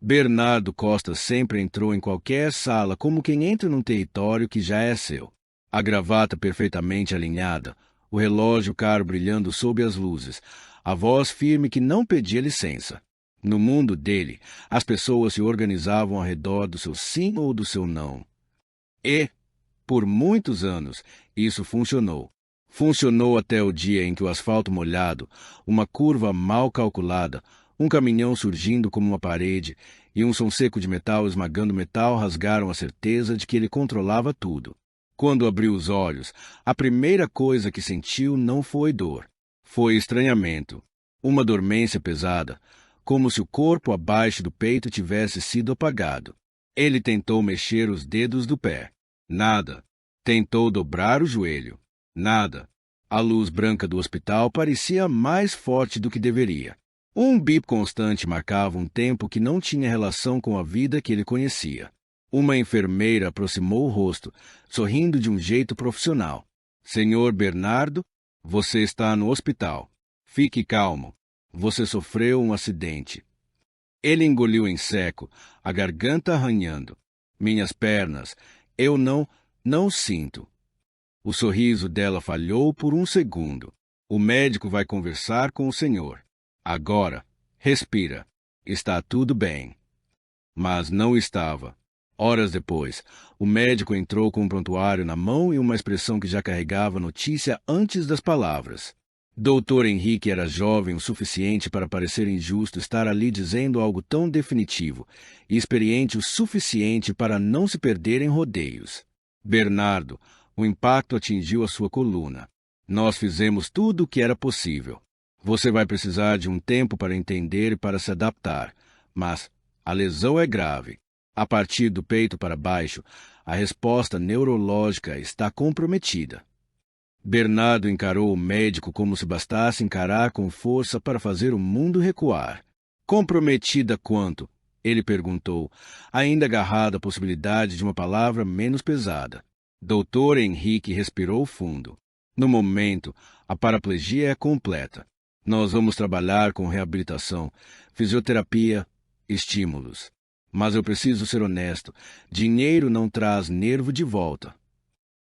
Bernardo Costa sempre entrou em qualquer sala como quem entra num território que já é seu. A gravata perfeitamente alinhada, o relógio caro brilhando sob as luzes, a voz firme que não pedia licença. No mundo dele, as pessoas se organizavam ao redor do seu sim ou do seu não. E, por muitos anos, isso funcionou. Funcionou até o dia em que o asfalto molhado, uma curva mal calculada, um caminhão surgindo como uma parede e um som seco de metal esmagando metal rasgaram a certeza de que ele controlava tudo. Quando abriu os olhos, a primeira coisa que sentiu não foi dor. Foi estranhamento. Uma dormência pesada, como se o corpo abaixo do peito tivesse sido apagado. Ele tentou mexer os dedos do pé. Nada. Tentou dobrar o joelho. Nada. A luz branca do hospital parecia mais forte do que deveria. Um bip constante marcava um tempo que não tinha relação com a vida que ele conhecia. Uma enfermeira aproximou o rosto, sorrindo de um jeito profissional. Senhor Bernardo, você está no hospital. Fique calmo. Você sofreu um acidente. Ele engoliu em seco, a garganta arranhando. Minhas pernas. Eu não sinto. O sorriso dela falhou por um segundo. O médico vai conversar com o senhor. Agora, respira. Está tudo bem. Mas não estava. Horas depois, o médico entrou com um prontuário na mão e uma expressão que já carregava notícia antes das palavras. Doutor Henrique era jovem o suficiente para parecer injusto estar ali dizendo algo tão definitivo e experiente o suficiente para não se perder em rodeios. Bernardo, o impacto atingiu a sua coluna. Nós fizemos tudo o que era possível. Você vai precisar de um tempo para entender e para se adaptar, mas a lesão é grave. A partir do peito para baixo, a resposta neurológica está comprometida. Bernardo encarou o médico como se bastasse encarar com força para fazer o mundo recuar. Comprometida quanto? Ele perguntou, ainda agarrado à possibilidade de uma palavra menos pesada. Doutor Henrique respirou fundo. No momento, a paraplegia é completa. Nós vamos trabalhar com reabilitação, fisioterapia, estímulos. Mas eu preciso ser honesto. Dinheiro não traz nervo de volta.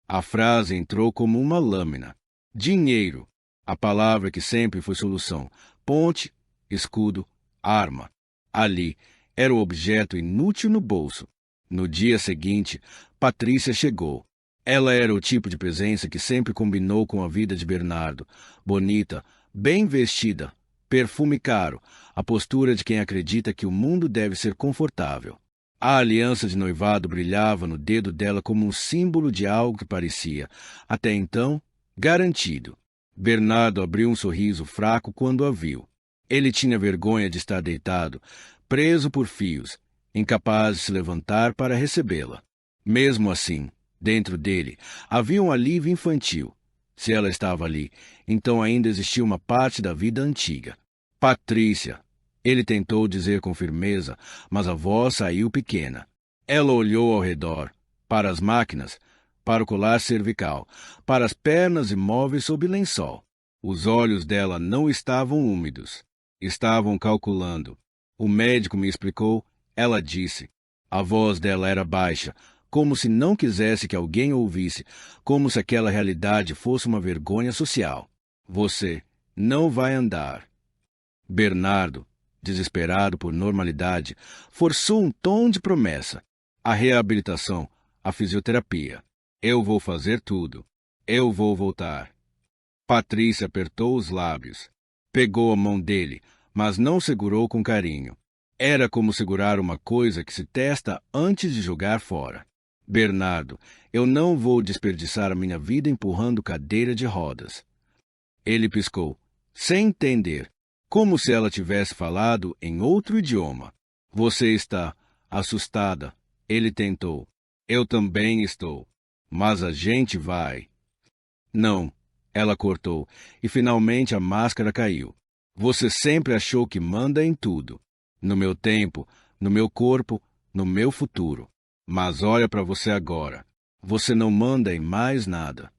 A frase entrou como uma lâmina. Dinheiro. A palavra que sempre foi solução. Ponte, escudo, arma. Ali, era o objeto inútil no bolso. No dia seguinte, Patrícia chegou. Ela era o tipo de presença que sempre combinou com a vida de Bernardo. Bonita, bem vestida, perfume caro, a postura de quem acredita que o mundo deve ser confortável. A aliança de noivado brilhava no dedo dela como um símbolo de algo que parecia, até então, garantido. Bernardo abriu um sorriso fraco quando a viu. Ele tinha vergonha de estar deitado, preso por fios, incapaz de se levantar para recebê-la. Mesmo assim, dentro dele, havia um alívio infantil. Se ela estava ali, então ainda existia uma parte da vida antiga. Patrícia. Ele tentou dizer com firmeza, mas a voz saiu pequena. Ela olhou ao redor, para as máquinas, para o colar cervical, para as pernas imóveis sob lençol. Os olhos dela não estavam úmidos. Estavam calculando. O médico me explicou, ela disse. A voz dela era baixa, como se não quisesse que alguém ouvisse, como se aquela realidade fosse uma vergonha social. Você não vai andar. Bernardo, desesperado por normalidade, forçou um tom de promessa. A reabilitação, a fisioterapia. Eu vou fazer tudo. Eu vou voltar. Patrícia apertou os lábios. Pegou a mão dele, mas não segurou com carinho. Era como segurar uma coisa que se testa antes de jogar fora. Bernardo, eu não vou desperdiçar a minha vida empurrando cadeira de rodas. Ele piscou, sem entender, como se ela tivesse falado em outro idioma. Você está assustada. Ele tentou. Eu também estou. Mas a gente vai. Não, ela cortou, e finalmente a máscara caiu. Você sempre achou que manda em tudo. No meu tempo, no meu corpo, no meu futuro. Mas olha para você agora. Você não manda em mais nada.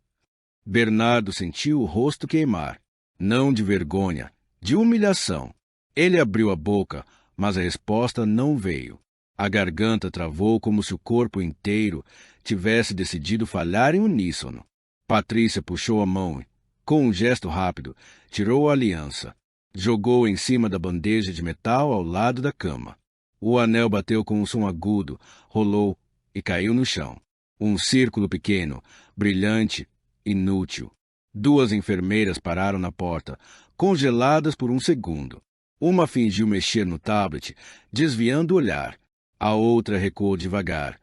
Bernardo sentiu o rosto queimar. Não de vergonha, de humilhação. Ele abriu a boca, mas a resposta não veio. A garganta travou como se o corpo inteiro tivesse decidido falhar em uníssono. Patrícia puxou a mão e, com um gesto rápido, tirou a aliança. Jogou em cima da bandeja de metal ao lado da cama. O anel bateu com um som agudo, rolou e caiu no chão. Um círculo pequeno, brilhante, inútil. 2 enfermeiras pararam na porta, congeladas por um segundo. Uma fingiu mexer no tablet, desviando o olhar. A outra recuou devagar,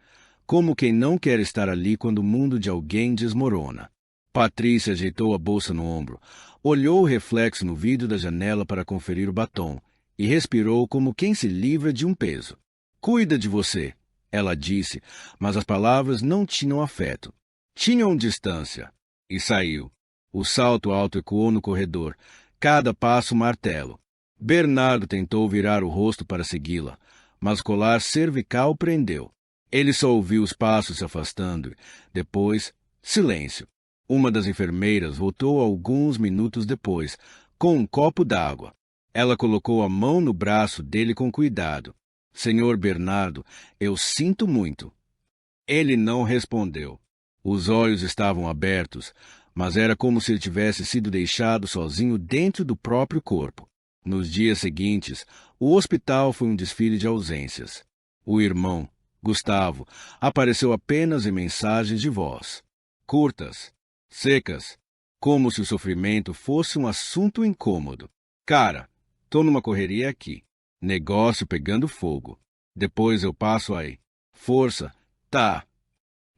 como quem não quer estar ali quando o mundo de alguém desmorona. Patrícia ajeitou a bolsa no ombro, olhou o reflexo no vidro da janela para conferir o batom e respirou como quem se livra de um peso. "Cuida de você", ela disse, mas as palavras não tinham afeto. Tinham distância. E saiu. O salto alto ecoou no corredor, cada passo um martelo. Bernardo tentou virar o rosto para segui-la, mas o colar cervical prendeu. Ele só ouviu os passos se afastando e, depois, silêncio. Uma das enfermeiras voltou alguns minutos depois, com um copo d'água. Ela colocou a mão no braço dele com cuidado. "Senhor Bernardo, eu sinto muito." Ele não respondeu. Os olhos estavam abertos, mas era como se ele tivesse sido deixado sozinho dentro do próprio corpo. Nos dias seguintes, o hospital foi um desfile de ausências. O irmão, Gustavo, apareceu apenas em mensagens de voz. Curtas, secas, como se o sofrimento fosse um assunto incômodo. "Cara, tô numa correria aqui. Negócio pegando fogo. Depois eu passo aí. Força, tá."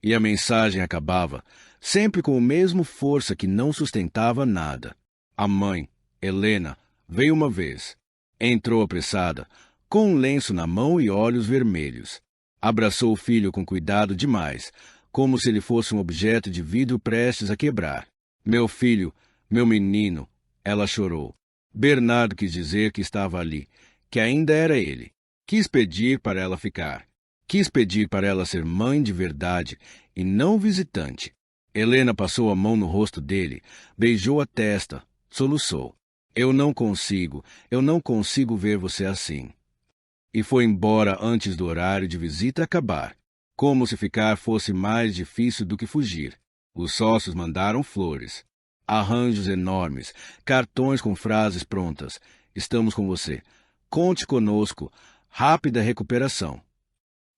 E a mensagem acabava, sempre com o mesmo força que não sustentava nada. A mãe, Helena, veio uma vez. Entrou apressada, com um lenço na mão e olhos vermelhos. Abraçou o filho com cuidado demais, como se ele fosse um objeto de vidro prestes a quebrar. "Meu filho, meu menino", ela chorou. Bernardo quis dizer que estava ali, que ainda era ele. Quis pedir para ela ficar. Quis pedir para ela ser mãe de verdade e não visitante. Helena passou a mão no rosto dele, beijou a testa, soluçou. Eu não consigo ver você assim." E foi embora antes do horário de visita acabar, como se ficar fosse mais difícil do que fugir. Os sócios mandaram flores, arranjos enormes, cartões com frases prontas. "Estamos com você. Conte conosco. Rápida recuperação."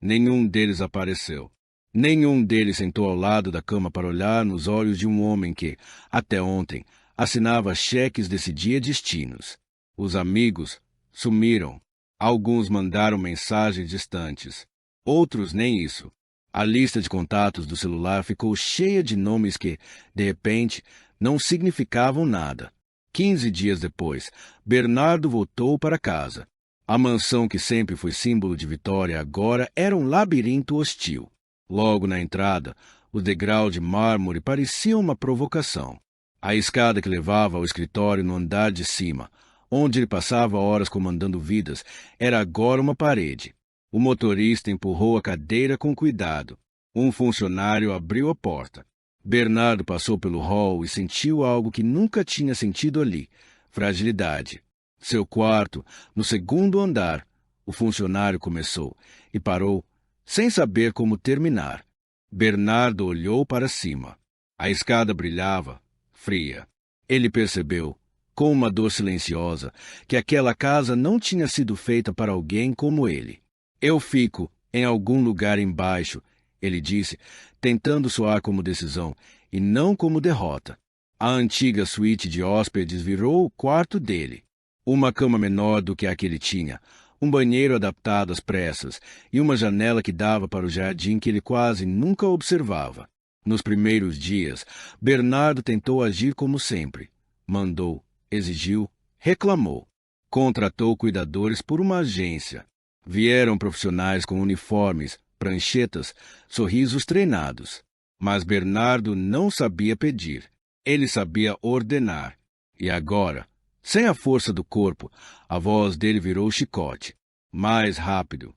Nenhum deles apareceu. Nenhum deles sentou ao lado da cama para olhar nos olhos de um homem que, até ontem, assinava cheques decidia destinos. Os amigos sumiram. Alguns mandaram mensagens distantes. Outros nem isso. A lista de contatos do celular ficou cheia de nomes que, de repente, não significavam nada. 15 dias depois, Bernardo voltou para casa. A mansão que sempre foi símbolo de vitória agora era um labirinto hostil. Logo na entrada, o degrau de mármore parecia uma provocação. A escada que levava ao escritório no andar de cima, onde ele passava horas comandando vidas, era agora uma parede. O motorista empurrou a cadeira com cuidado. Um funcionário abriu a porta. Bernardo passou pelo hall e sentiu algo que nunca tinha sentido ali: fragilidade. Seu quarto, no segundo andar. O funcionário começou e parou, sem saber como terminar. Bernardo olhou para cima. A escada brilhava, fria. Ele percebeu, com uma dor silenciosa, que aquela casa não tinha sido feita para alguém como ele. "Eu fico em algum lugar embaixo", ele disse, tentando soar como decisão e não como derrota. A antiga suíte de hóspedes virou o quarto dele. Uma cama menor do que a que ele tinha, um banheiro adaptado às pressas e uma janela que dava para o jardim que ele quase nunca observava. Nos primeiros dias, Bernardo tentou agir como sempre. Mandou, exigiu, reclamou. Contratou cuidadores por uma agência. Vieram profissionais com uniformes, pranchetas, sorrisos treinados. Mas Bernardo não sabia pedir. Ele sabia ordenar. E agora, sem a força do corpo, a voz dele virou chicote. Mais rápido.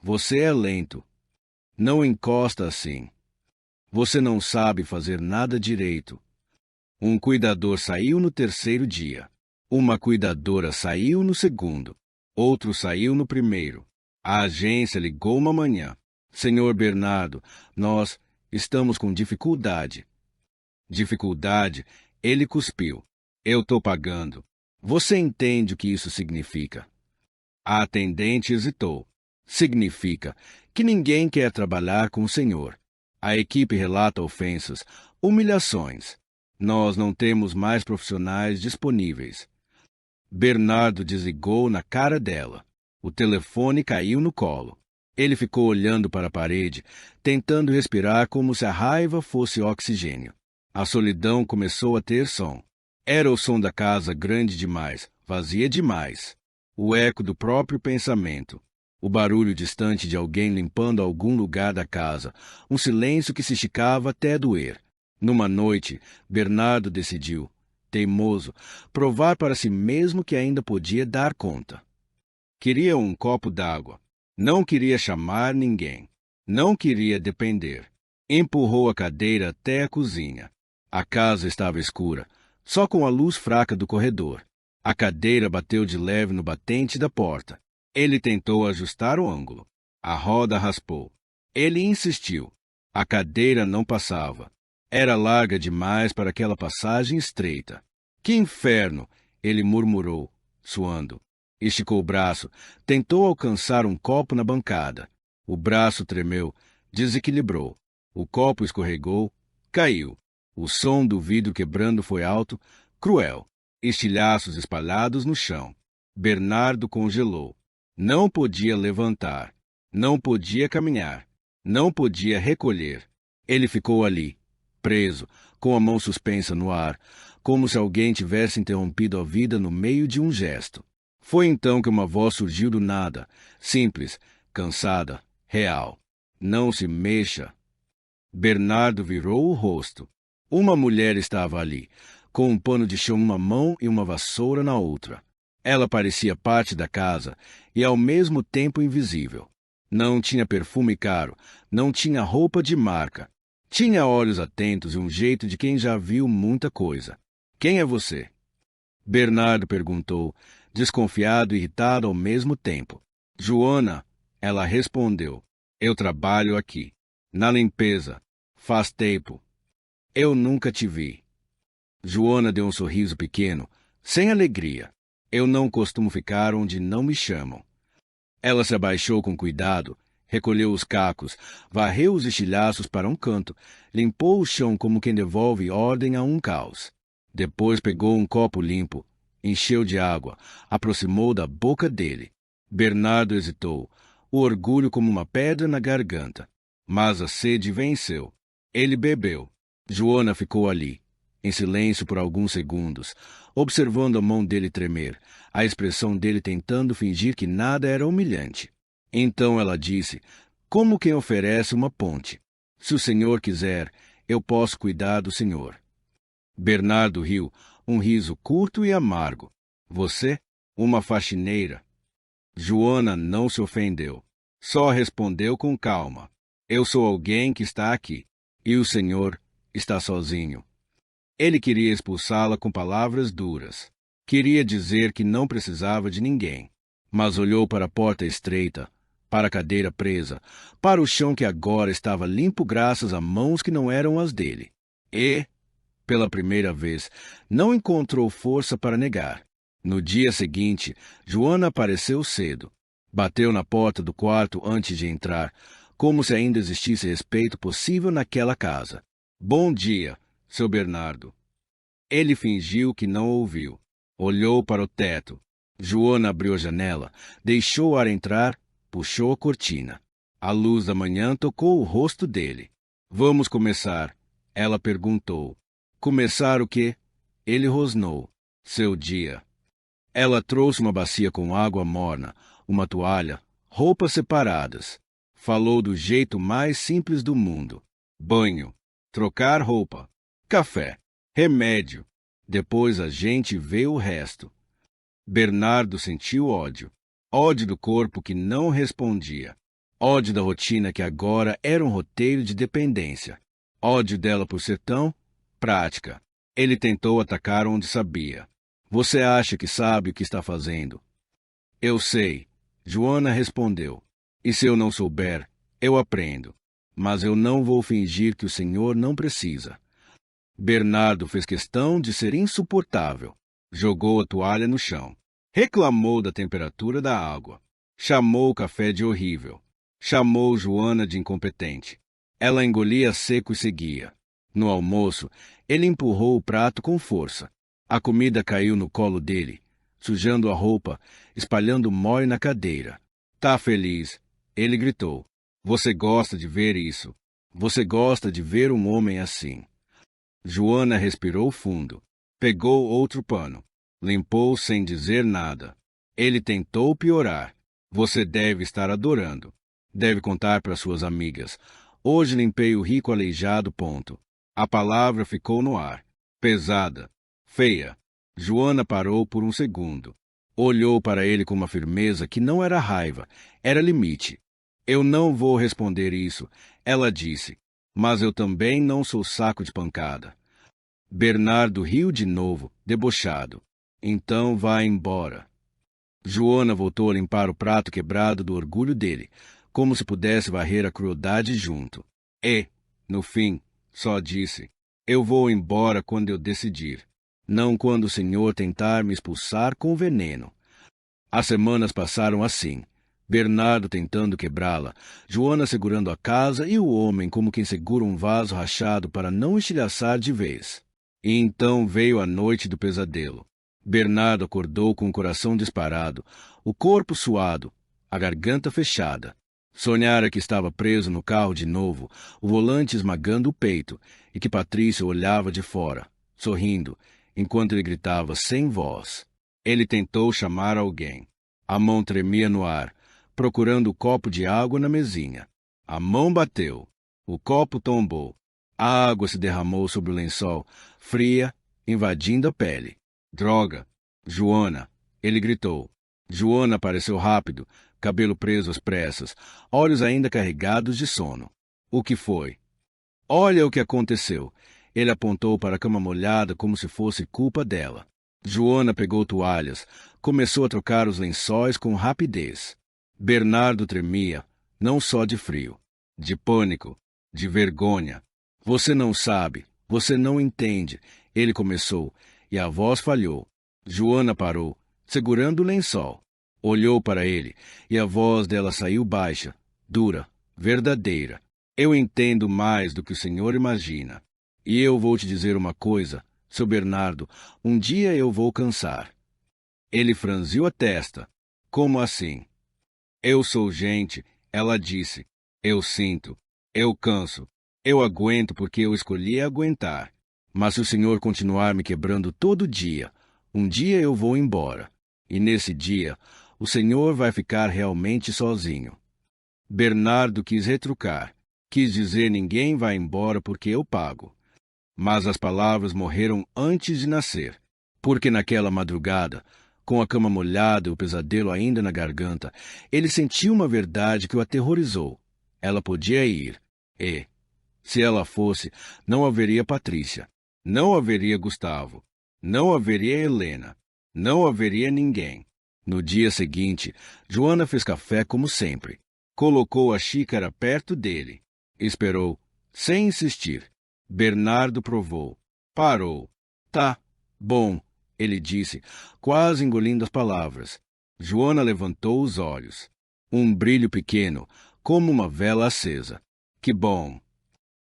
"Você é lento. Não encosta assim. Você não sabe fazer nada direito." Um cuidador saiu no terceiro dia. Uma cuidadora saiu no segundo. Outro saiu no primeiro. A agência ligou uma manhã. Senhor Bernardo, nós estamos com dificuldade. Dificuldade? Ele cuspiu. Eu tô pagando. Você entende o que isso significa? A atendente hesitou. Significa que ninguém quer trabalhar com o senhor. A equipe relata ofensas, humilhações. Nós não temos mais profissionais disponíveis. Bernardo desligou na cara dela. O telefone caiu no colo. Ele ficou olhando para a parede, tentando respirar como se a raiva fosse oxigênio. A solidão começou a ter som. Era o som da casa grande demais, vazia demais. O eco do próprio pensamento. O barulho distante de alguém limpando algum lugar da casa. Um silêncio que se esticava até doer. Numa noite, Bernardo decidiu, teimoso, provar para si mesmo que ainda podia dar conta. Queria um copo d'água. Não queria chamar ninguém. Não queria depender. Empurrou a cadeira até a cozinha. A casa estava escura, só com a luz fraca do corredor. A cadeira bateu de leve no batente da porta. Ele tentou ajustar o ângulo. A roda raspou. Ele insistiu. A cadeira não passava. Era larga demais para aquela passagem estreita. Que inferno! Ele murmurou, suando. Esticou o braço, tentou alcançar um copo na bancada. O braço tremeu, desequilibrou. O copo escorregou, caiu. O som do vidro quebrando foi alto, cruel. Estilhaços espalhados no chão. Bernardo congelou. Não podia levantar. Não podia caminhar. Não podia recolher. Ele ficou ali, preso, com a mão suspensa no ar, como se alguém tivesse interrompido a vida no meio de um gesto. Foi então que uma voz surgiu do nada, simples, cansada, real. Não se mexa. Bernardo virou o rosto. Uma mulher estava ali, com um pano de chão numa mão e uma vassoura na outra. Ela parecia parte da casa e ao mesmo tempo invisível. Não tinha perfume caro, não tinha roupa de marca. Tinha olhos atentos e um jeito de quem já viu muita coisa. Quem é você? Bernardo perguntou, desconfiado e irritado ao mesmo tempo. Joana, ela respondeu. Eu trabalho aqui, na limpeza. Faz tempo. Eu nunca te vi. Joana deu um sorriso pequeno, sem alegria. Eu não costumo ficar onde não me chamam. Ela se abaixou com cuidado, recolheu os cacos, varreu os estilhaços para um canto, limpou o chão como quem devolve ordem a um caos. Depois pegou um copo limpo, encheu de água, aproximou da boca dele. Bernardo hesitou, o orgulho como uma pedra na garganta. Mas a sede venceu. Ele bebeu. Joana ficou ali, em silêncio por alguns segundos, observando a mão dele tremer, a expressão dele tentando fingir que nada era humilhante. Então ela disse, como quem oferece uma ponte. Se o senhor quiser, eu posso cuidar do senhor. Bernardo riu, um riso curto e amargo. Você? Uma faxineira. Joana não se ofendeu. Só respondeu com calma. Eu sou alguém que está aqui. E o senhor está sozinho. Ele queria expulsá-la com palavras duras. Queria dizer que não precisava de ninguém. Mas olhou para a porta estreita, para a cadeira presa, para o chão que agora estava limpo graças a mãos que não eram as dele. E, pela primeira vez, não encontrou força para negar. No dia seguinte, Joana apareceu cedo. Bateu na porta do quarto antes de entrar, como se ainda existisse respeito possível naquela casa. Bom dia, seu Bernardo. Ele fingiu que não ouviu. Olhou para o teto. Joana abriu a janela, deixou o ar entrar, puxou a cortina. A luz da manhã tocou o rosto dele. Vamos começar, ela perguntou. Começar o quê? Ele rosnou. Seu dia. Ela trouxe uma bacia com água morna, uma toalha, roupas separadas. Falou do jeito mais simples do mundo. Banho, trocar roupa, café, remédio. Depois a gente vê o resto. Bernardo sentiu ódio. Ódio do corpo que não respondia. Ódio da rotina que agora era um roteiro de dependência. Ódio dela por ser tão prática. Ele tentou atacar onde sabia. Você acha que sabe o que está fazendo? Eu sei, Joana respondeu. E se eu não souber, eu aprendo. Mas eu não vou fingir que o senhor não precisa. Bernardo fez questão de ser insuportável. Jogou a toalha no chão. Reclamou da temperatura da água. Chamou o café de horrível. Chamou Joana de incompetente. Ela engolia seco e seguia. No almoço, ele empurrou o prato com força. A comida caiu no colo dele, sujando a roupa, espalhando mole na cadeira. Tá feliz? Ele gritou. Você gosta de ver isso? Você gosta de ver um homem assim? Joana respirou fundo. Pegou outro pano. Limpou sem dizer nada. Ele tentou piorar. Você deve estar adorando. Deve contar para suas amigas. Hoje limpei o rico aleijado. Ponto. A palavra ficou no ar. Pesada. Feia. Joana parou por um segundo. Olhou para ele com uma firmeza que não era raiva, era limite. Eu não vou responder isso, ela disse. Mas eu também não sou saco de pancada. Bernardo riu de novo, debochado. Então vá embora. Joana voltou a limpar o prato quebrado do orgulho dele, como se pudesse varrer a crueldade junto. E, no fim, só disse, eu vou embora quando eu decidir. Não quando o senhor tentar me expulsar com veneno. As semanas passaram assim. Bernardo tentando quebrá-la, Joana segurando a casa e o homem como quem segura um vaso rachado para não estilhaçar de vez. E então veio a noite do pesadelo. Bernardo acordou com o coração disparado, o corpo suado, a garganta fechada. Sonhara que estava preso no carro de novo, o volante esmagando o peito, e que Patrícia olhava de fora, sorrindo, enquanto ele gritava sem voz. Ele tentou chamar alguém. A mão tremia no ar, procurando o copo de água na mesinha. A mão bateu. O copo tombou. A água se derramou sobre o lençol, fria, invadindo a pele. Droga! Joana! Ele gritou. Joana apareceu rápido, cabelo preso às pressas, olhos ainda carregados de sono. O que foi? Olha o que aconteceu. Ele apontou para a cama molhada como se fosse culpa dela. Joana pegou toalhas, começou a trocar os lençóis com rapidez. Bernardo tremia, não só de frio, de pânico, de vergonha. Você não sabe, você não entende, ele começou, e a voz falhou. Joana parou, segurando o lençol. Olhou para ele, e a voz dela saiu baixa, dura, verdadeira. Eu entendo mais do que o senhor imagina. E eu vou te dizer uma coisa, seu Bernardo, um dia eu vou cansar. Ele franziu a testa. Como assim? Eu sou gente, ela disse. Eu sinto. Eu canso. Eu aguento porque eu escolhi aguentar. Mas se o senhor continuar me quebrando todo dia, um dia eu vou embora. E nesse dia, o senhor vai ficar realmente sozinho. Bernardo quis retrucar. Quis dizer ninguém vai embora porque eu pago. Mas as palavras morreram antes de nascer. Porque naquela madrugada, com a cama molhada e o pesadelo ainda na garganta, ele sentiu uma verdade que o aterrorizou. Ela podia ir. E, se ela fosse, não haveria Patrícia. Não haveria Gustavo. Não haveria Helena. Não haveria ninguém. No dia seguinte, Joana fez café como sempre. Colocou a xícara perto dele. Esperou, sem insistir. Bernardo provou. Parou. Tá, bom, ele disse, quase engolindo as palavras. Joana levantou os olhos. Um brilho pequeno, como uma vela acesa. Que bom.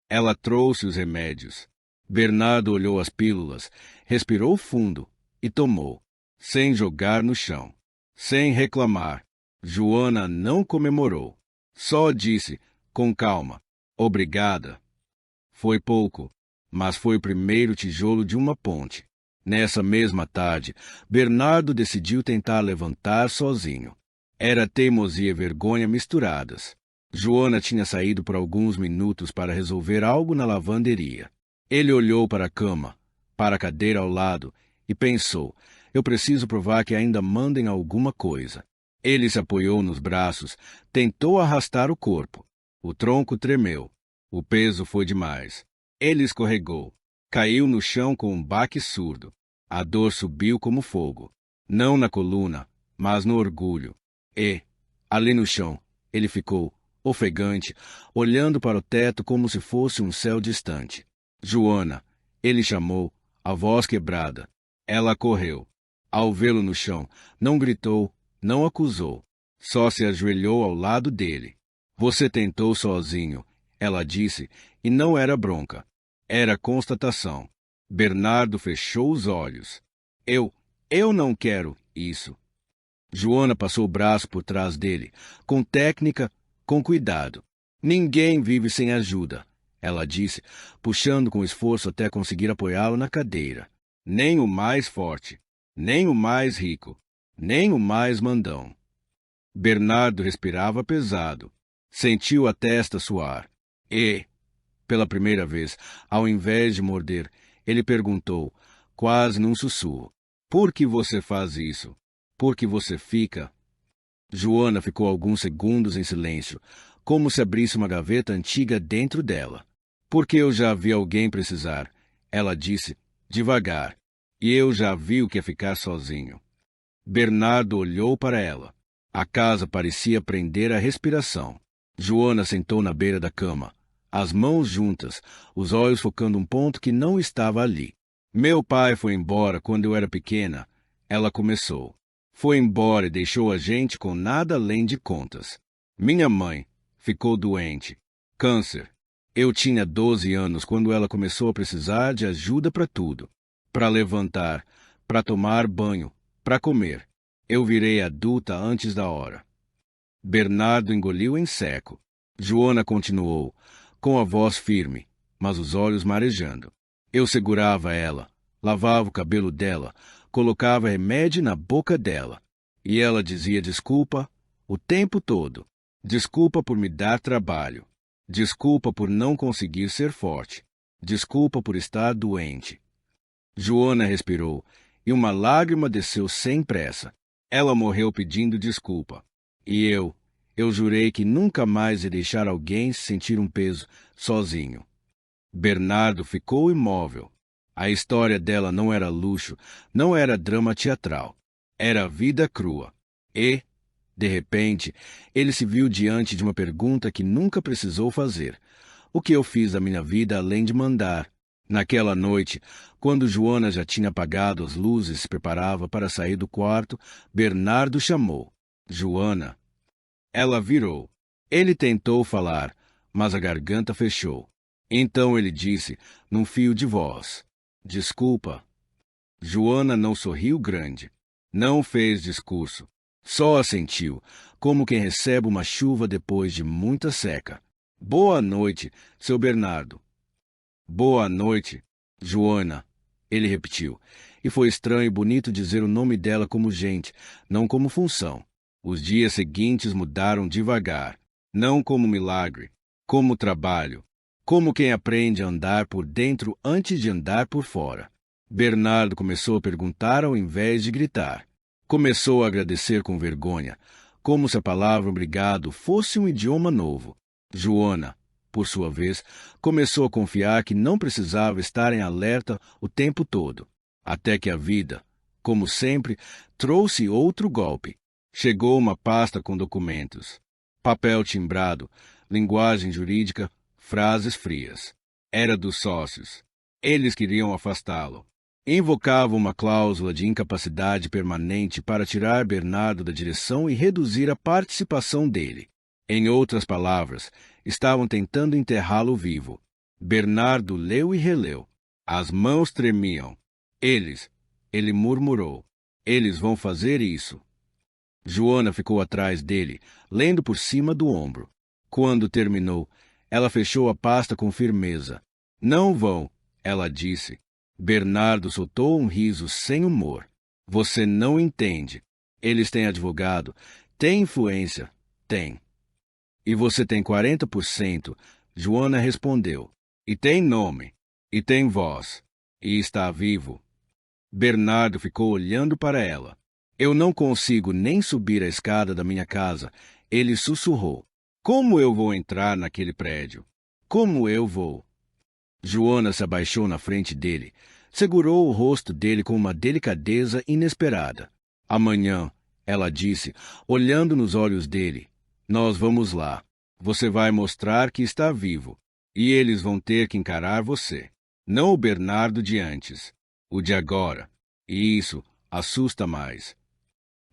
Ela trouxe os remédios. Bernardo olhou as pílulas, respirou fundo e tomou, sem jogar no chão, sem reclamar. Joana não comemorou. Só disse, com calma, obrigada. Foi pouco, mas foi o primeiro tijolo de uma ponte. Nessa mesma tarde, Bernardo decidiu tentar levantar sozinho. Era teimosia e vergonha misturadas. Joana tinha saído por alguns minutos para resolver algo na lavanderia. Ele olhou para a cama, para a cadeira ao lado, e pensou, eu preciso provar que ainda mandem alguma coisa. Ele se apoiou nos braços, tentou arrastar o corpo. O tronco tremeu. O peso foi demais. Ele escorregou. Caiu no chão com um baque surdo. A dor subiu como fogo. Não na coluna, mas no orgulho. E, ali no chão, ele ficou, ofegante, olhando para o teto como se fosse um céu distante. Joana, ele chamou, a voz quebrada. Ela correu. Ao vê-lo no chão, não gritou, não acusou. Só se ajoelhou ao lado dele. Você tentou sozinho, ela disse, e não era bronca. Era constatação. Bernardo fechou os olhos. Eu não quero isso. Joana passou o braço por trás dele, com técnica, com cuidado. Ninguém vive sem ajuda, ela disse, puxando com esforço até conseguir apoiá-lo na cadeira. Nem o mais forte, nem o mais rico, nem o mais mandão. Bernardo respirava pesado. Sentiu a testa suar. E, pela primeira vez, ao invés de morder, ele perguntou, quase num sussurro, por que você faz isso? Por que você fica? Joana ficou alguns segundos em silêncio, como se abrisse uma gaveta antiga dentro dela. Porque eu já vi alguém precisar, ela disse, devagar, e eu já vi o que é ficar sozinho. Bernardo olhou para ela. A casa parecia prender a respiração. Joana sentou na beira da cama, as mãos juntas, os olhos focando um ponto que não estava ali. Meu pai foi embora quando eu era pequena, ela começou. Foi embora e deixou a gente com nada além de contas. Minha mãe ficou doente. Câncer. Eu tinha 12 anos quando ela começou a precisar de ajuda para tudo. Para levantar, para tomar banho, para comer. Eu virei adulta antes da hora. Bernardo engoliu em seco. Joana continuou, com a voz firme, mas os olhos marejando. Eu segurava ela, lavava o cabelo dela, colocava remédio na boca dela. E ela dizia desculpa o tempo todo. Desculpa por me dar trabalho. Desculpa por não conseguir ser forte. Desculpa por estar doente. Joana respirou, e uma lágrima desceu sem pressa. Ela morreu pedindo desculpa. E eu jurei que nunca mais ia deixar alguém se sentir um peso sozinho. Bernardo ficou imóvel. A história dela não era luxo, não era drama teatral. Era vida crua. E, de repente, ele se viu diante de uma pergunta que nunca precisou fazer. O que eu fiz da minha vida além de mandar? Naquela noite, quando Joana já tinha apagado as luzes e se preparava para sair do quarto, Bernardo chamou. Joana. Ela virou. Ele tentou falar, mas a garganta fechou. Então ele disse, num fio de voz, desculpa. Joana não sorriu grande. Não fez discurso. Só assentiu, como quem recebe uma chuva depois de muita seca. Boa noite, seu Bernardo. Boa noite, Joana, ele repetiu. E foi estranho e bonito dizer o nome dela como gente, não como função. Os dias seguintes mudaram devagar, não como milagre, como trabalho, como quem aprende a andar por dentro antes de andar por fora. Bernardo começou a perguntar ao invés de gritar. Começou a agradecer com vergonha, como se a palavra obrigado fosse um idioma novo. Joana, por sua vez, começou a confiar que não precisava estar em alerta o tempo todo, até que a vida, como sempre, trouxe outro golpe. Chegou uma pasta com documentos, papel timbrado, linguagem jurídica, frases frias. Era dos sócios. Eles queriam afastá-lo. Invocavam uma cláusula de incapacidade permanente para tirar Bernardo da direção e reduzir a participação dele. Em outras palavras, estavam tentando enterrá-lo vivo. Bernardo leu e releu. As mãos tremiam. Ele murmurou. Eles vão fazer isso. Joana ficou atrás dele, lendo por cima do ombro. Quando terminou, ela fechou a pasta com firmeza. Não vão, ela disse. Bernardo soltou um riso sem humor. Você não entende. Eles têm advogado, têm influência, têm. E você tem 40%, Joana respondeu. E tem nome, e tem voz, e está vivo. Bernardo ficou olhando para ela. Eu não consigo nem subir a escada da minha casa, ele sussurrou. Como eu vou entrar naquele prédio? Como eu vou? Joana se abaixou na frente dele, segurou o rosto dele com uma delicadeza inesperada. Amanhã ela disse, olhando nos olhos dele. Nós vamos lá. Você vai mostrar que está vivo. E eles vão ter que encarar você. Não o Bernardo de antes. O de agora. E isso assusta mais.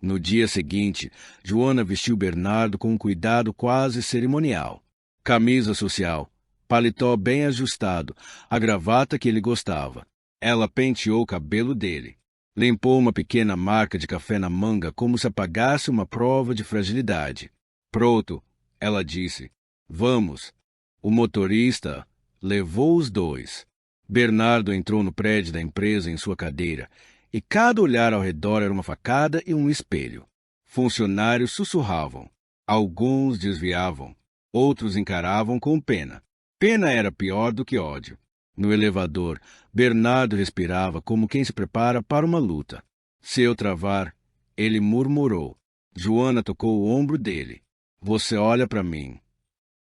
No dia seguinte, Joana vestiu Bernardo com um cuidado quase cerimonial. Camisa social, paletó bem ajustado, a gravata que ele gostava. Ela penteou o cabelo dele. Limpou uma pequena marca de café na manga como se apagasse uma prova de fragilidade. Pronto, ela disse. Vamos. O motorista levou os dois. Bernardo entrou no prédio da empresa em sua cadeira, e cada olhar ao redor era uma facada e um espelho. Funcionários sussurravam. Alguns desviavam. Outros encaravam com pena. Pena era pior do que ódio. No elevador, Bernardo respirava como quem se prepara para uma luta. Se eu travar, ele murmurou. Joana tocou o ombro dele. Você olha para mim.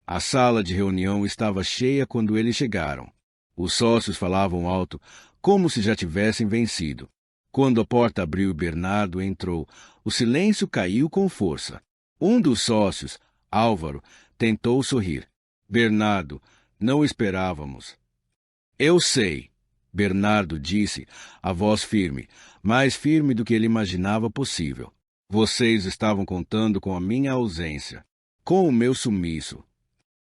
A sala de reunião estava cheia quando eles chegaram. Os sócios falavam alto, como se já tivessem vencido. Quando a porta abriu e Bernardo entrou, o silêncio caiu com força. Um dos sócios, Álvaro, tentou sorrir. Bernardo, não esperávamos. Eu sei, Bernardo disse, a voz firme, mais firme do que ele imaginava possível. Vocês estavam contando com a minha ausência, com o meu sumiço.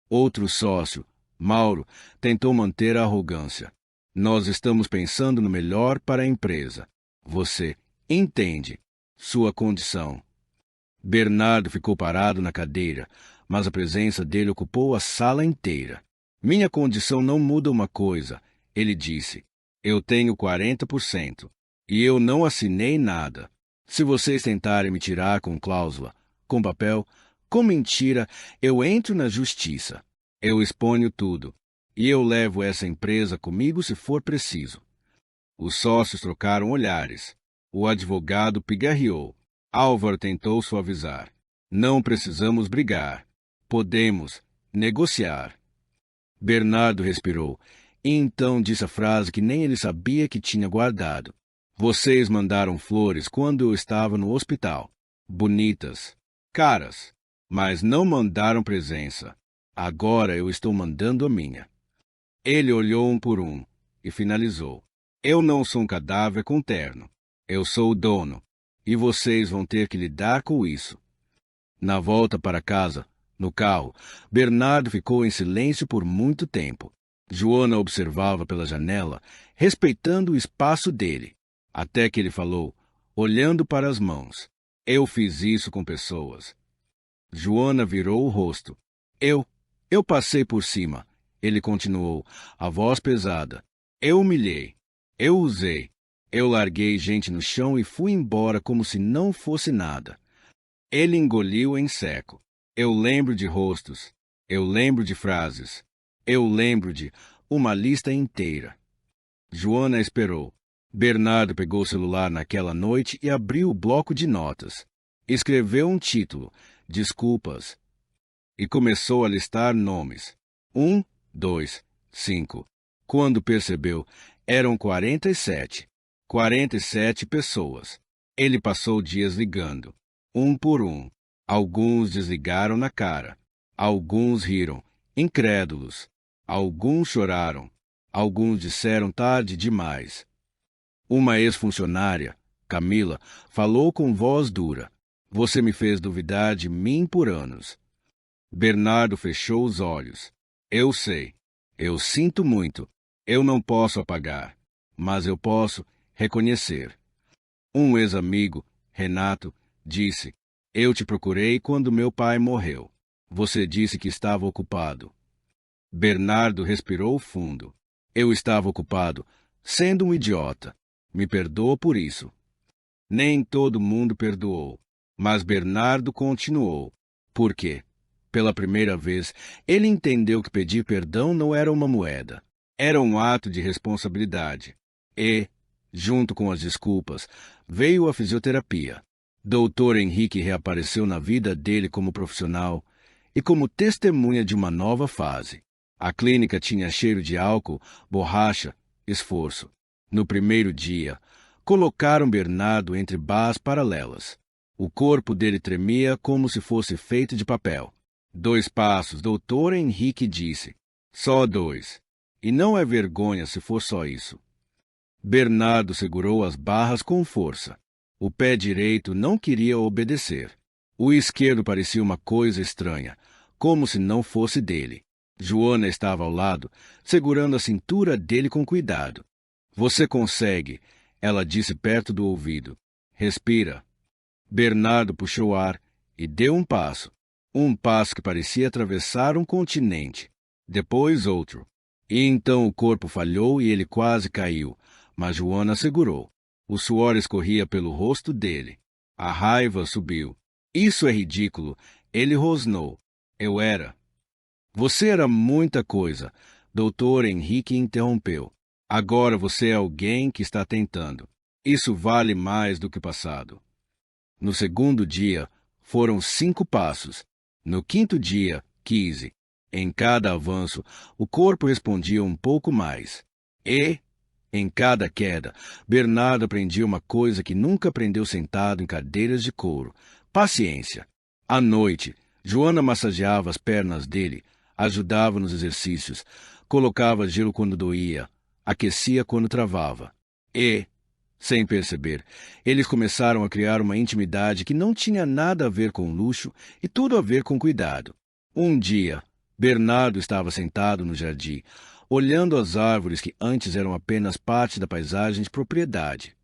Outro sócio, Mauro, tentou manter a arrogância. Nós estamos pensando no melhor para a empresa. Você entende sua condição. Bernardo ficou parado na cadeira, mas a presença dele ocupou a sala inteira. Minha condição não muda uma coisa, ele disse. Eu tenho 40%. E eu não assinei nada. Se vocês tentarem me tirar com cláusula, com papel, com mentira, eu entro na justiça. Eu exponho tudo. E eu levo essa empresa comigo se for preciso. Os sócios trocaram olhares. O advogado pigarreou. Álvaro tentou suavizar. Não precisamos brigar. Podemos negociar. Bernardo respirou, e então disse a frase que nem ele sabia que tinha guardado. Vocês mandaram flores quando eu estava no hospital. Bonitas, caras, mas não mandaram presença. Agora eu estou mandando a minha. Ele olhou um por um e finalizou. Eu não sou um cadáver com terno. Eu sou o dono, e vocês vão ter que lidar com isso. Na volta para casa, no carro, Bernardo ficou em silêncio por muito tempo. Joana observava pela janela, respeitando o espaço dele, até que ele falou, olhando para as mãos. Eu fiz isso com pessoas. Joana virou o rosto. Eu passei por cima. Ele continuou, a voz pesada. Eu humilhei. Eu usei. Eu larguei gente no chão e fui embora como se não fosse nada. Ele engoliu em seco. Eu lembro de rostos. Eu lembro de frases. Eu lembro de uma lista inteira. Joana esperou. Bernardo pegou o celular naquela noite e abriu o bloco de notas. Escreveu um título, Desculpas, e começou a listar nomes. 1, 2, 5. Quando percebeu, eram 47. 47 pessoas. Ele passou dias ligando, um por um. Alguns desligaram na cara. Alguns riram, incrédulos. Alguns choraram. Alguns disseram tarde demais. Uma ex-funcionária, Camila, falou com voz dura. Você me fez duvidar de mim por anos. Bernardo fechou os olhos. Eu sei. Eu sinto muito. Eu não posso apagar. Mas eu posso reconhecer. Um ex-amigo, Renato, disse, eu te procurei quando meu pai morreu. Você disse que estava ocupado. Bernardo respirou fundo. Eu estava ocupado, sendo um idiota. Me perdoa por isso. Nem todo mundo perdoou, mas Bernardo continuou. Por quê? Pela primeira vez, ele entendeu que pedir perdão não era uma moeda. Era um ato de responsabilidade. E, junto com as desculpas, veio a fisioterapia. Doutor Henrique reapareceu na vida dele como profissional e como testemunha de uma nova fase. A clínica tinha cheiro de álcool, borracha, esforço. No primeiro dia, colocaram Bernardo entre barras paralelas. O corpo dele tremia como se fosse feito de papel. 2 passos, Dr. Henrique disse. Só 2. E não é vergonha se for só isso. Bernardo segurou as barras com força. O pé direito não queria obedecer. O esquerdo parecia uma coisa estranha, como se não fosse dele. Joana estava ao lado, segurando a cintura dele com cuidado. Você consegue, ela disse perto do ouvido. Respira. Bernardo puxou ar e deu um passo. Um passo que parecia atravessar um continente. Depois outro. E então o corpo falhou e ele quase caiu, mas Joana segurou. O suor escorria pelo rosto dele. A raiva subiu. Isso é ridículo, ele rosnou. Eu era. Você era muita coisa, Dr. Henrique interrompeu. Agora você é alguém que está tentando. Isso vale mais do que o passado. No segundo dia, foram 5 passos. No quinto dia, 15. Em cada avanço, o corpo respondia um pouco mais. E, em cada queda, Bernardo aprendia uma coisa que nunca aprendeu sentado em cadeiras de couro: paciência. À noite, Joana massageava as pernas dele, ajudava nos exercícios, colocava gelo quando doía, aquecia quando travava. E, sem perceber, eles começaram a criar uma intimidade que não tinha nada a ver com luxo e tudo a ver com cuidado. Um dia, Bernardo estava sentado no jardim, olhando as árvores que antes eram apenas parte da paisagem de propriedade.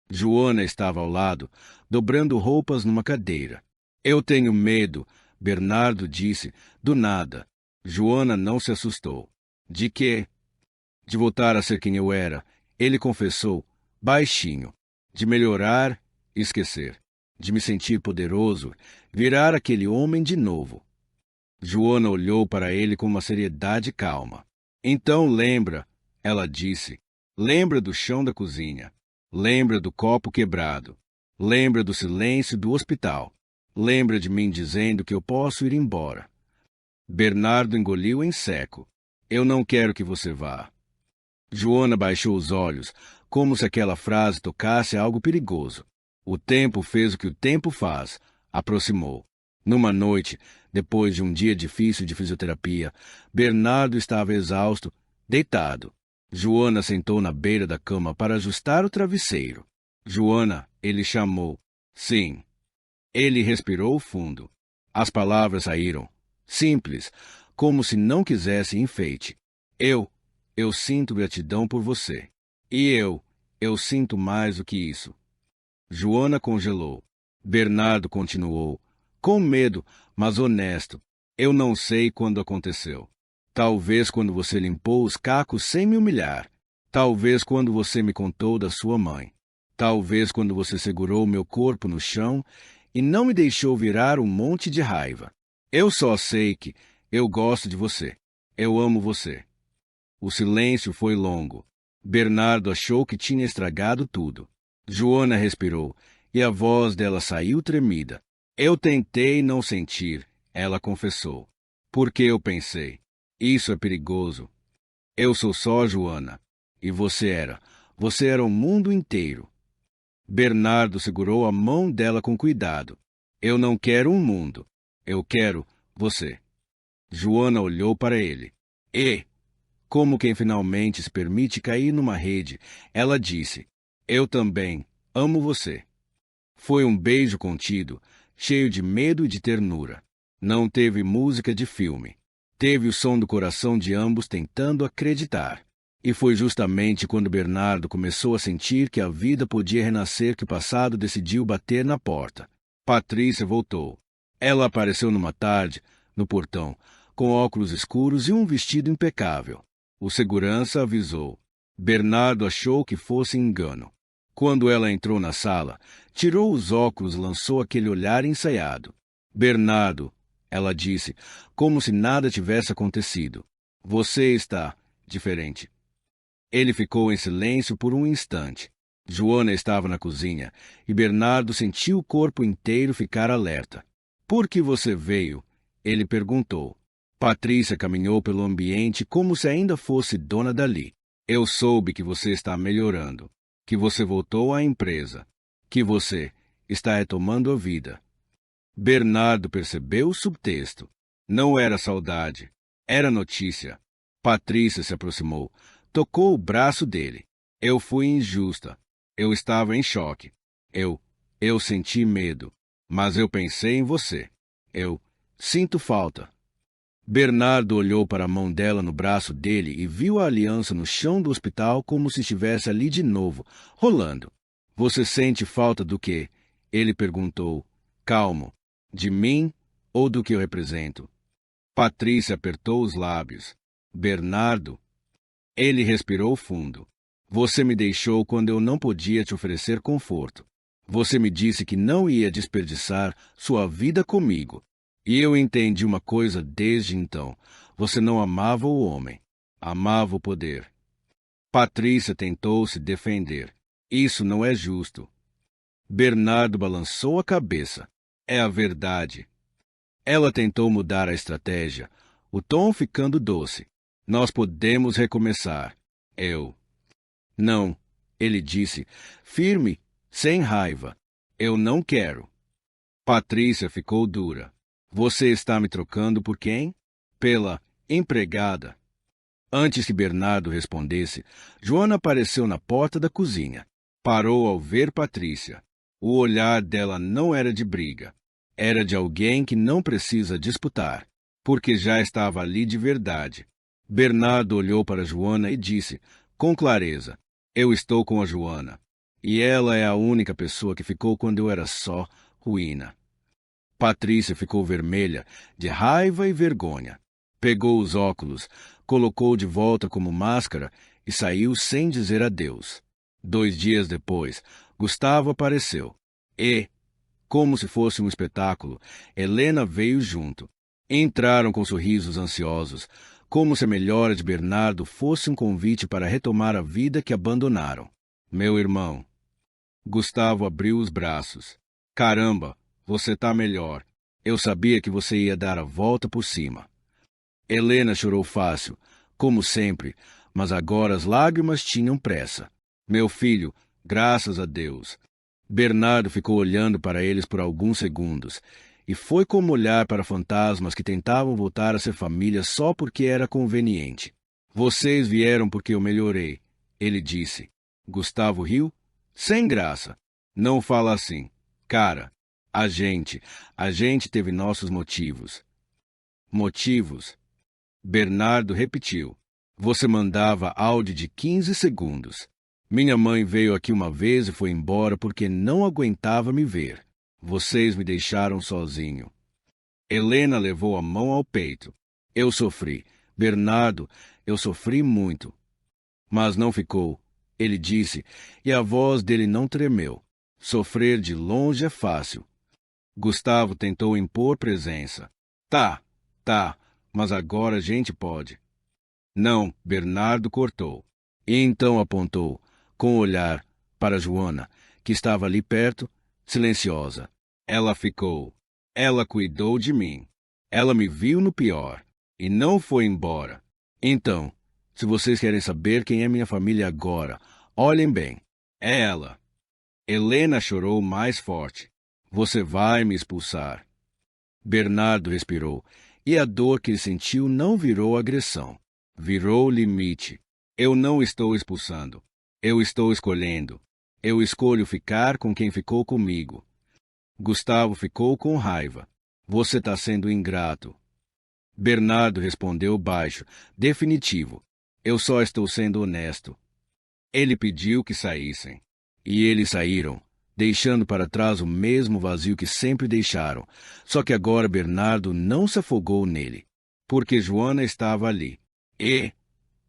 Joana estava ao lado, dobrando roupas numa cadeira. Eu tenho medo, Bernardo disse, do nada. Joana não se assustou. De quê? De voltar a ser quem eu era, ele confessou, baixinho. De melhorar e esquecer. De me sentir poderoso, virar aquele homem de novo. Joana olhou para ele com uma seriedade calma. Então lembra, ela disse. Lembra do chão da cozinha. Lembra do copo quebrado. Lembra do silêncio do hospital. Lembra de mim dizendo que eu posso ir embora. Bernardo engoliu em seco. Eu não quero que você vá. Joana baixou os olhos, como se aquela frase tocasse algo perigoso. O tempo fez o que o tempo faz, aproximou. Numa noite, depois de um dia difícil de fisioterapia, Bernardo estava exausto, deitado. Joana sentou na beira da cama para ajustar o travesseiro. Joana, ele chamou. Sim. Ele respirou fundo. As palavras saíram. Simples, como se não quisesse enfeite. Eu sinto gratidão por você. E eu sinto mais do que isso. Joana congelou. Bernardo continuou, com medo, mas honesto. Eu não sei quando aconteceu. Talvez quando você limpou os cacos sem me humilhar. Talvez quando você me contou da sua mãe. Talvez quando você segurou meu corpo no chão e não me deixou virar um monte de raiva. Eu só sei que eu gosto de você. Eu amo você. O silêncio foi longo. Bernardo achou que tinha estragado tudo. Joana respirou, e a voz dela saiu tremida. Eu tentei não sentir, ela confessou. Porque eu pensei, isso é perigoso. Eu sou só Joana. E você era o mundo inteiro. Bernardo segurou a mão dela com cuidado. Eu não quero um mundo. Eu quero você. Joana olhou para ele. E, como quem finalmente se permite cair numa rede, ela disse, eu também amo você. Foi um beijo contido, cheio de medo e de ternura. Não teve música de filme. Teve o som do coração de ambos tentando acreditar. E foi justamente quando Bernardo começou a sentir que a vida podia renascer que o passado decidiu bater na porta. Patrícia voltou. Ela apareceu numa tarde, no portão, com óculos escuros e um vestido impecável. O segurança avisou. Bernardo achou que fosse engano. Quando ela entrou na sala, tirou os óculos e lançou aquele olhar ensaiado. Bernardo, ela disse, como se nada tivesse acontecido. Você está diferente. Ele ficou em silêncio por um instante. Joana estava na cozinha e Bernardo sentiu o corpo inteiro ficar alerta. Por que você veio? Ele perguntou. Patrícia caminhou pelo ambiente como se ainda fosse dona dali. Eu soube que você está melhorando, que você voltou à empresa, que você... está retomando a vida. Bernardo percebeu o subtexto. Não era saudade. Era notícia. Patrícia se aproximou. Tocou o braço dele. Eu fui injusta. Eu estava em choque. Eu senti medo. Mas eu pensei em você. Eu sinto falta. Bernardo olhou para a mão dela no braço dele e viu a aliança no chão do hospital como se estivesse ali de novo, rolando. Você sente falta do quê? Ele perguntou, calmo. De mim ou do que eu represento? Patrícia apertou os lábios. Bernardo. Ele respirou fundo. Você me deixou quando eu não podia te oferecer conforto. Você me disse que não ia desperdiçar sua vida comigo. E eu entendi uma coisa desde então. Você não amava o homem. Amava o poder. Patrícia tentou se defender. Isso não é justo. Bernardo balançou a cabeça. É a verdade. Ela tentou mudar a estratégia, o tom ficando doce. Nós podemos recomeçar. Não, ele disse, firme, sem raiva. Eu não quero. Patrícia ficou dura. Você está me trocando por quem? Pela empregada. Antes que Bernardo respondesse, Joana apareceu na porta da cozinha. Parou ao ver Patrícia. O olhar dela não era de briga. Era de alguém que não precisa disputar, porque já estava ali de verdade. Bernardo olhou para Joana e disse, com clareza, eu estou com a Joana. E ela é a única pessoa que ficou quando eu era só ruína. Patrícia ficou vermelha, de raiva e vergonha. Pegou os óculos, colocou de volta como máscara e saiu sem dizer adeus. 2 dias depois, Gustavo apareceu. E, como se fosse um espetáculo, Helena veio junto. Entraram com sorrisos ansiosos, como se a melhora de Bernardo fosse um convite para retomar a vida que abandonaram. Meu irmão. Gustavo abriu os braços. Caramba, você tá melhor. Eu sabia que você ia dar a volta por cima. Helena chorou fácil, como sempre, mas agora as lágrimas tinham pressa. Meu filho, graças a Deus. Bernardo ficou olhando para eles por alguns segundos, e foi como olhar para fantasmas que tentavam voltar a ser família só porque era conveniente. Vocês vieram porque eu melhorei, ele disse. Gustavo riu. Sem graça. Não fala assim. Cara, a gente teve nossos motivos. Motivos? Bernardo repetiu. Você mandava áudio de 15 segundos. Minha mãe veio aqui uma vez e foi embora porque não aguentava me ver. Vocês me deixaram sozinho. Helena levou a mão ao peito. Eu sofri. Bernardo, eu sofri muito. Mas não ficou, ele disse, e a voz dele não tremeu. Sofrer de longe é fácil. Gustavo tentou impor presença. Tá, mas agora a gente pode. Não, Bernardo cortou. E então apontou, com o olhar, para Joana, que estava ali perto, silenciosa. Ela ficou. Ela cuidou de mim. Ela me viu no pior. E não foi embora. Então, se vocês querem saber quem é minha família agora, olhem bem. É ela. Helena chorou mais forte. Você vai me expulsar. Bernardo respirou, e a dor que ele sentiu não virou agressão. Virou limite. Eu não estou expulsando. Eu estou escolhendo. Eu escolho ficar com quem ficou comigo. Gustavo ficou com raiva. Você está sendo ingrato. Bernardo respondeu baixo, definitivo. Eu só estou sendo honesto. Ele pediu que saíssem. E eles saíram, deixando para trás o mesmo vazio que sempre deixaram. Só que agora Bernardo não se afogou nele, porque Joana estava ali. E,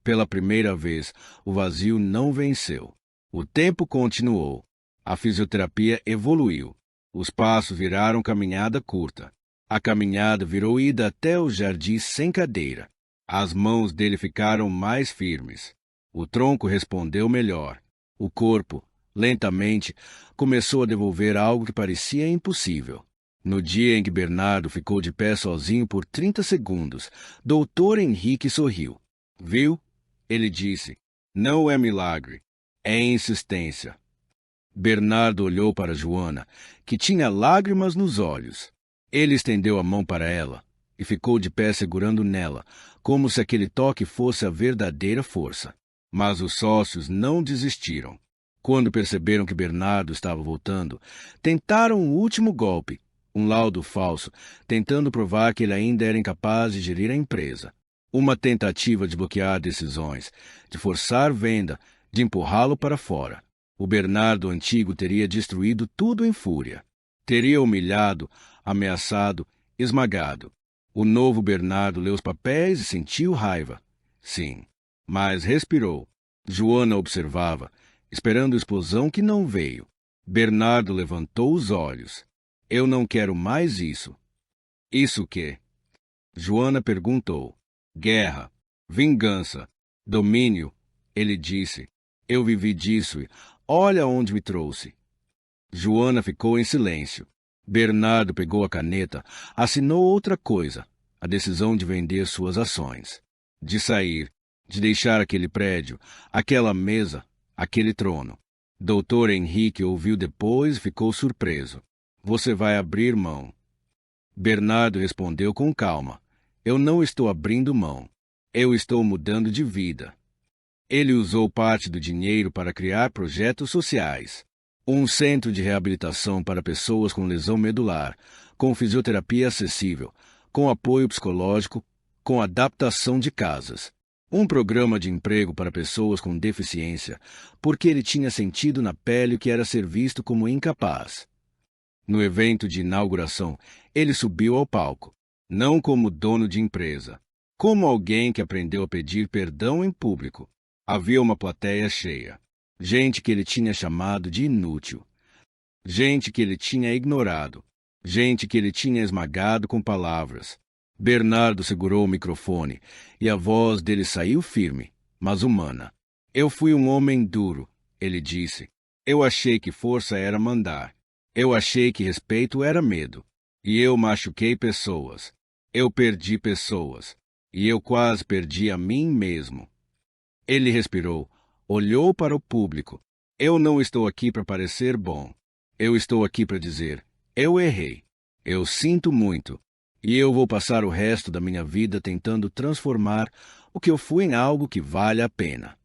pela primeira vez, o vazio não venceu. O tempo continuou. A fisioterapia evoluiu. Os passos viraram caminhada curta. A caminhada virou ida até o jardim sem cadeira. As mãos dele ficaram mais firmes. O tronco respondeu melhor. O corpo, lentamente, começou a devolver algo que parecia impossível. No dia em que Bernardo ficou de pé sozinho por 30 segundos, Dr. Henrique sorriu. Viu? Ele disse. Não é milagre. É insistência. Bernardo olhou para Joana, que tinha lágrimas nos olhos. Ele estendeu a mão para ela e ficou de pé segurando nela, como se aquele toque fosse a verdadeira força. Mas os sócios não desistiram. Quando perceberam que Bernardo estava voltando, tentaram o último golpe, um laudo falso, tentando provar que ele ainda era incapaz de gerir a empresa. Uma tentativa de bloquear decisões, de forçar venda, de empurrá-lo para fora. O Bernardo antigo teria destruído tudo em fúria. Teria humilhado, ameaçado, esmagado. O novo Bernardo leu os papéis e sentiu raiva. Sim, mas respirou. Joana observava, esperando a explosão que não veio. Bernardo levantou os olhos. Eu não quero mais isso. Isso quê? Joana perguntou. Guerra, vingança, domínio. Ele disse. Eu vivi disso e olha onde me trouxe. Joana ficou em silêncio. Bernardo pegou a caneta, assinou outra coisa, a decisão de vender suas ações, de sair, de deixar aquele prédio, aquela mesa, aquele trono. Doutor Henrique ouviu depois e ficou surpreso. Você vai abrir mão. Bernardo respondeu com calma. Eu não estou abrindo mão. Eu estou mudando de vida. Ele usou parte do dinheiro para criar projetos sociais. Um centro de reabilitação para pessoas com lesão medular, com fisioterapia acessível, com apoio psicológico, com adaptação de casas. Um programa de emprego para pessoas com deficiência, porque ele tinha sentido na pele o que era ser visto como incapaz. No evento de inauguração, ele subiu ao palco, não como dono de empresa, como alguém que aprendeu a pedir perdão em público. Havia uma plateia cheia. Gente que ele tinha chamado de inútil. Gente que ele tinha ignorado. Gente que ele tinha esmagado com palavras. Bernardo segurou o microfone e a voz dele saiu firme, mas humana. Eu fui um homem duro, ele disse. Eu achei que força era mandar. Eu achei que respeito era medo. E eu machuquei pessoas. Eu perdi pessoas. E eu quase perdi a mim mesmo. Ele respirou, olhou para o público. Eu não estou aqui para parecer bom. Eu estou aqui para dizer, eu errei. Eu sinto muito. E eu vou passar o resto da minha vida tentando transformar o que eu fui em algo que vale a pena.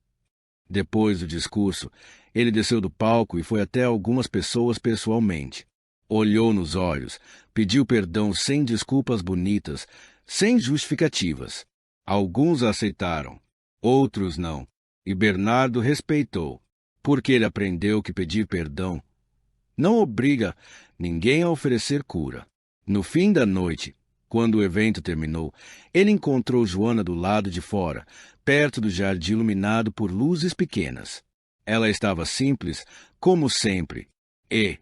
Depois do discurso, ele desceu do palco e foi até algumas pessoas pessoalmente. Olhou nos olhos, pediu perdão sem desculpas bonitas, sem justificativas. Alguns aceitaram. Outros não, e Bernardo respeitou, porque ele aprendeu que pedir perdão não obriga ninguém a oferecer cura. No fim da noite, quando o evento terminou, ele encontrou Joana do lado de fora, perto do jardim iluminado por luzes pequenas. Ela estava simples, como sempre, e,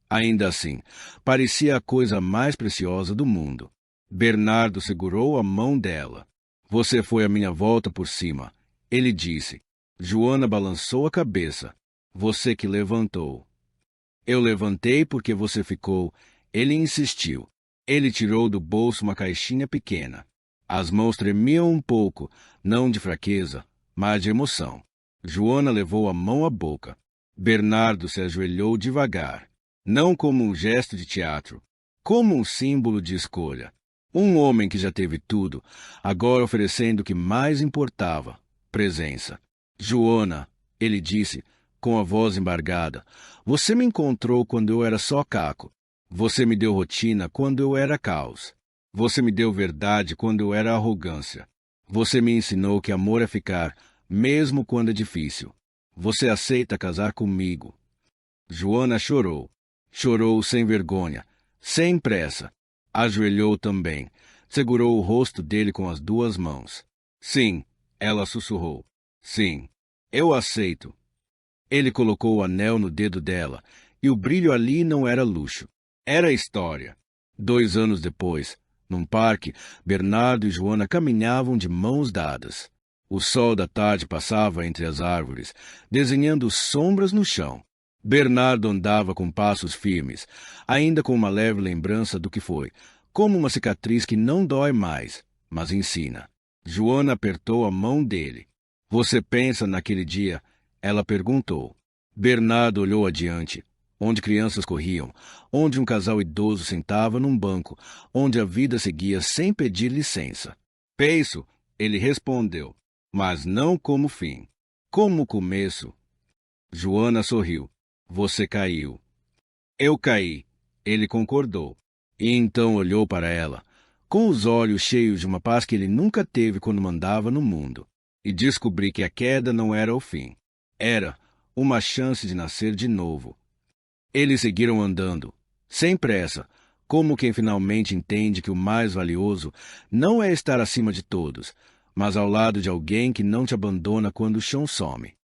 ainda assim, parecia a coisa mais preciosa do mundo. Bernardo segurou a mão dela. Você foi a minha volta por cima, ele disse. Joana balançou a cabeça. Você que levantou. Eu levantei porque você ficou. Ele insistiu. Ele tirou do bolso uma caixinha pequena. As mãos tremiam um pouco, não de fraqueza, mas de emoção. Joana levou a mão à boca. Bernardo se ajoelhou devagar, não como um gesto de teatro, como um símbolo de escolha. Um homem que já teve tudo, agora oferecendo o que mais importava, presença. Joana, ele disse, com a voz embargada, você me encontrou quando eu era só caco. Você me deu rotina quando eu era caos. Você me deu verdade quando eu era arrogância. Você me ensinou que amor é ficar, mesmo quando é difícil. Você aceita casar comigo. Joana chorou. Chorou sem vergonha, sem pressa. Ajoelhou também. Segurou o rosto dele com as duas mãos. Sim, ela sussurrou. Sim, eu aceito. Ele colocou o anel no dedo dela, e o brilho ali não era luxo. Era história. 2 anos depois, num parque, Bernardo e Joana caminhavam de mãos dadas. O sol da tarde passava entre as árvores, desenhando sombras no chão. Bernardo andava com passos firmes, ainda com uma leve lembrança do que foi, como uma cicatriz que não dói mais, mas ensina. Joana apertou a mão dele. Você pensa naquele dia? Ela perguntou. Bernardo olhou adiante, onde crianças corriam, onde um casal idoso sentava num banco, onde a vida seguia sem pedir licença. Penso, ele respondeu, mas não como fim. Como começo. Joana sorriu. Você caiu. Eu caí. Ele concordou. E então olhou para ela, com os olhos cheios de uma paz que ele nunca teve quando mandava no mundo. E descobri que a queda não era o fim. Era uma chance de nascer de novo. Eles seguiram andando, sem pressa, como quem finalmente entende que o mais valioso não é estar acima de todos, mas ao lado de alguém que não te abandona quando o chão some.